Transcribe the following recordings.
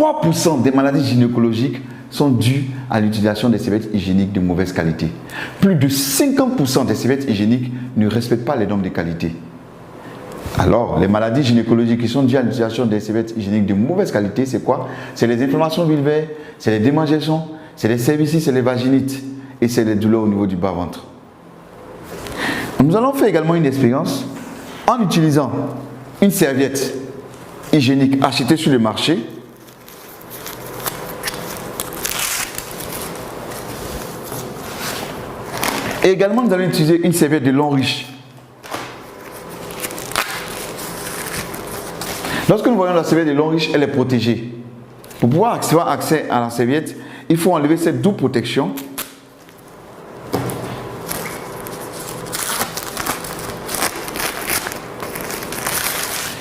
3% des maladies gynécologiques sont dues à l'utilisation des serviettes hygiéniques de mauvaise qualité. Plus de 50% des serviettes hygiéniques ne respectent pas les normes de qualité. Alors, les maladies gynécologiques qui sont dues à l'utilisation des serviettes hygiéniques de mauvaise qualité, c'est quoi? C'est les inflammations vulvaires, c'est les démangeaisons, c'est les cervicites, c'est les vaginites et c'est les douleurs au niveau du bas-ventre. Nous allons faire également une expérience en utilisant une serviette hygiénique achetée sur le marché. Et également, nous allons utiliser une serviette de long riche. Lorsque nous voyons la serviette de long riche, elle est protégée. Pour pouvoir avoir accès à la serviette, il faut enlever cette double protection.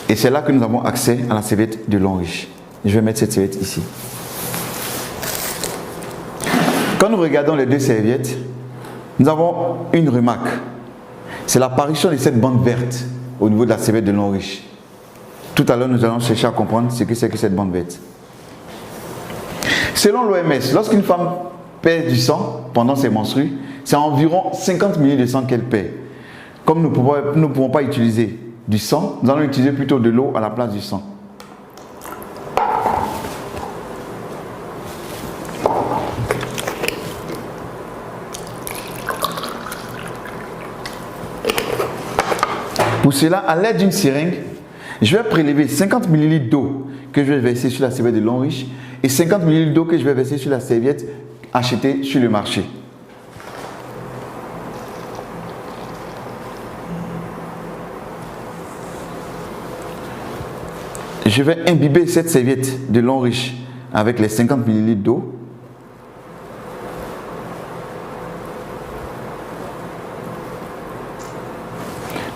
Et c'est là que nous avons accès à la serviette de long riche. Je vais mettre cette serviette ici. Quand nous regardons les deux serviettes, nous avons une remarque. C'est l'apparition de cette bande verte au niveau de la serviette de long riche. Tout à l'heure, nous allons chercher à comprendre ce que c'est que cette bande verte. Selon l'OMS, lorsqu'une femme perd du sang pendant ses menstrues, c'est environ 50 ml de sang qu'elle perd. Comme nous ne pouvons pas utiliser du sang, nous allons utiliser plutôt de l'eau à la place du sang. Pour cela, à l'aide d'une seringue, je vais prélever 50 ml d'eau que je vais verser sur la serviette de long riche et 50 ml d'eau que je vais verser sur la serviette achetée sur le marché. Je vais imbiber cette serviette de long riche avec les 50 ml d'eau.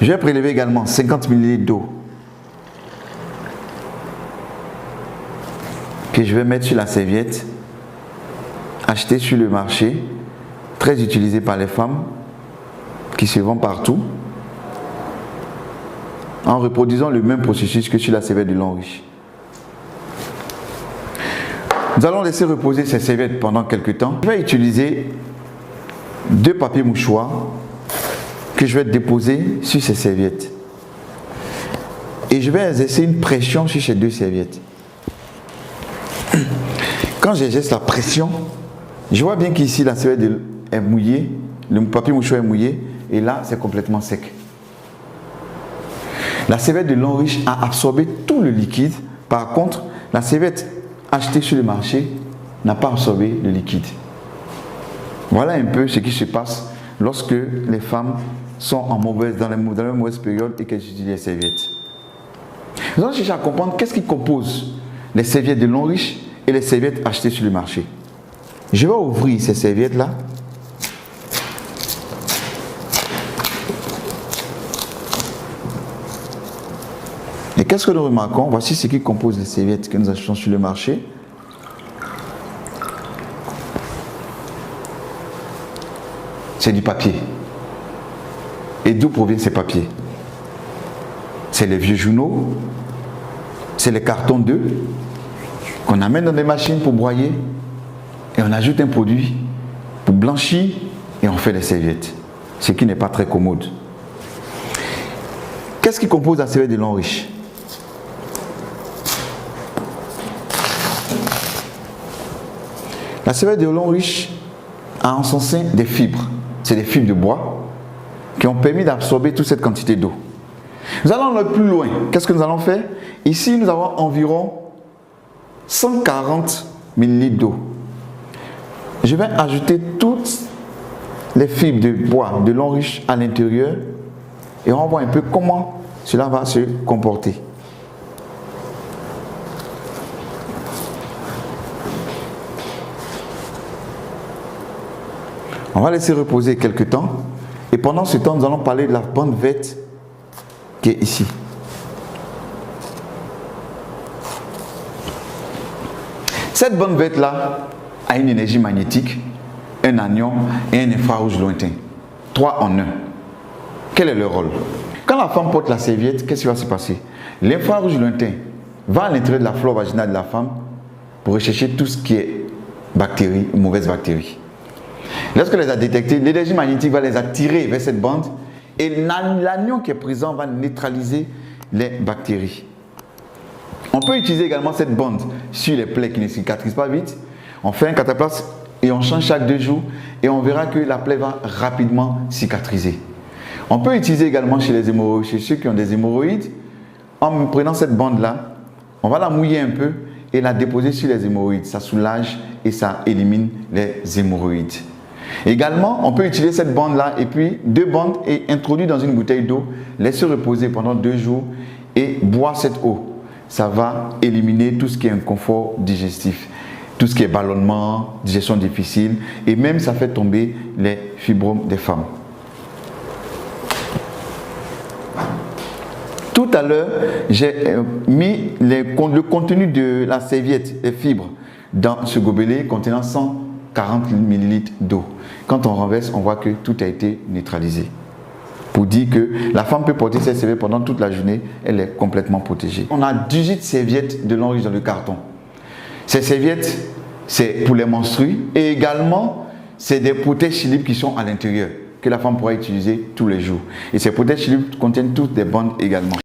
Je vais prélever également 50 ml d'eau que je vais mettre sur la serviette achetée sur le marché, très utilisée par les femmes qui se vend partout, en reproduisant le même processus que sur la serviette de long riche. Nous allons laisser reposer ces serviettes pendant quelques temps. Je vais utiliser 2 papiers mouchoirs que je vais déposer sur ces serviettes. Et je vais exercer une pression sur ces 2 serviettes. Quand j'exerce la pression, je vois bien qu'ici la serviette est mouillée, le papier mouchoir est mouillé, et là c'est complètement sec. La serviette de long riche a absorbé tout le liquide. Par contre, la serviette achetée sur le marché n'a pas absorbé le liquide. Voilà un peu ce qui se passe lorsque les femmes sont dans la mauvaise période et qu'elles utilisent les serviettes. Nous allons chercher à comprendre qu'est-ce qui compose les serviettes de long riche et les serviettes achetées sur le marché. Je vais ouvrir ces serviettes-là. Et qu'est-ce que nous remarquons? Voici ce qui compose les serviettes que nous achetons sur le marché. C'est du papier. Et d'où proviennent ces papiers? C'est les vieux journaux, c'est les cartons d'œufs qu'on amène dans des machines pour broyer et on ajoute un produit pour blanchir et on fait des serviettes, ce qui n'est pas très commode. Qu'est-ce qui compose la serviette de long riche? La serviette de long riche a en son sein des fibres. C'est des fibres de bois qui ont permis d'absorber toute cette quantité d'eau. Nous allons aller plus loin. Qu'est-ce que nous allons faire? Ici, nous avons environ 140 ml d'eau. Je vais ajouter toutes les fibres de bois de long riche à l'intérieur et on va voir un peu comment cela va se comporter. On va laisser reposer quelques temps et pendant ce temps, nous allons parler de la bande verte qui est ici. Cette bande verte là a une énergie magnétique, un anion et un infrarouge lointain. 3 en 1. Quel est leur rôle? Quand la femme porte la serviette, qu'est-ce qui va se passer? L'infrarouge lointain va à l'intérieur de la flore vaginale de la femme pour rechercher tout ce qui est bactéries, mauvaises bactéries. Lorsqu'elle les a détectées, l'énergie magnétique va les attirer vers cette bande et l'anion qui est présent va neutraliser les bactéries. On peut utiliser également cette bande sur les plaies qui ne cicatrisent pas vite. On fait un cataplasme et on change chaque 2 jours et on verra que la plaie va rapidement cicatriser. On peut utiliser également chez les hémorroïdes, chez ceux qui ont des hémorroïdes, en prenant cette bande-là, on va la mouiller un peu et la déposer sur les hémorroïdes. Ça soulage et ça élimine les hémorroïdes. Également, on peut utiliser cette bande-là et puis 2 bandes et introduire dans une bouteille d'eau, laisser reposer pendant 2 jours et boire cette eau. Ça va éliminer tout ce qui est inconfort digestif, tout ce qui est ballonnement, digestion difficile et même ça fait tomber les fibromes des femmes. Tout à l'heure, j'ai mis le contenu de la serviette, les fibres, dans ce gobelet contenant 140 ml d'eau. Quand on renverse, on voit que tout a été neutralisé. Pour dire que la femme peut porter cette serviette pendant toute la journée, elle est complètement protégée. On a 18 serviettes de longe dans le carton. Ces serviettes, c'est pour les menstrues et également, c'est des protège-slip qui sont à l'intérieur, que la femme pourra utiliser tous les jours. Et ces protège-slip contiennent toutes des bandes également.